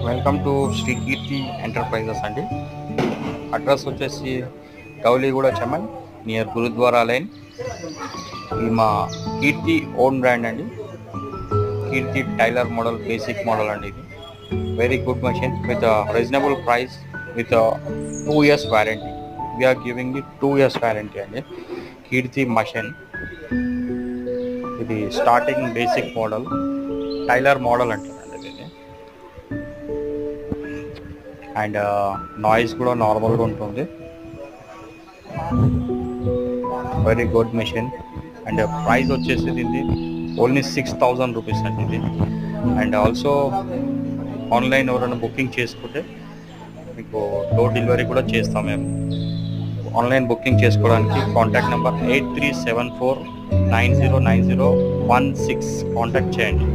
Welcome to Shri Keerthi enterprises అండి. Address వచ్చేసి Gowliguda Chaman near gurudwara lane. ఇది మా కీర్తి ఓన్ బ్రాండ్ అండి. Keerthi tailor model, basic model అండి. ఇది very good machine with reasonable price with 2 years warranty. We are giving the 2 years warranty అండి. Keerthi machine ఇది starting basic model, tailor model అంటారండి దీన్ని. అండ్ నాయిస్ కూడా నార్మల్గా ఉంటుంది. Very good machine. And price వచ్చేసి దీన్ని ఓన్లీ 6,000 రూపీస్ అండి ఇది. అండ్ ఆల్సో ఆన్లైన్ ఎవరైనా బుకింగ్ చేసుకుంటే మీకు డోర్ డెలివరీ కూడా చేస్తాం మేము. ఆన్లైన్ బుకింగ్ చేసుకోవడానికి కాంటాక్ట్ నెంబర్ 8374909016 కాంటాక్ట్ చేయండి.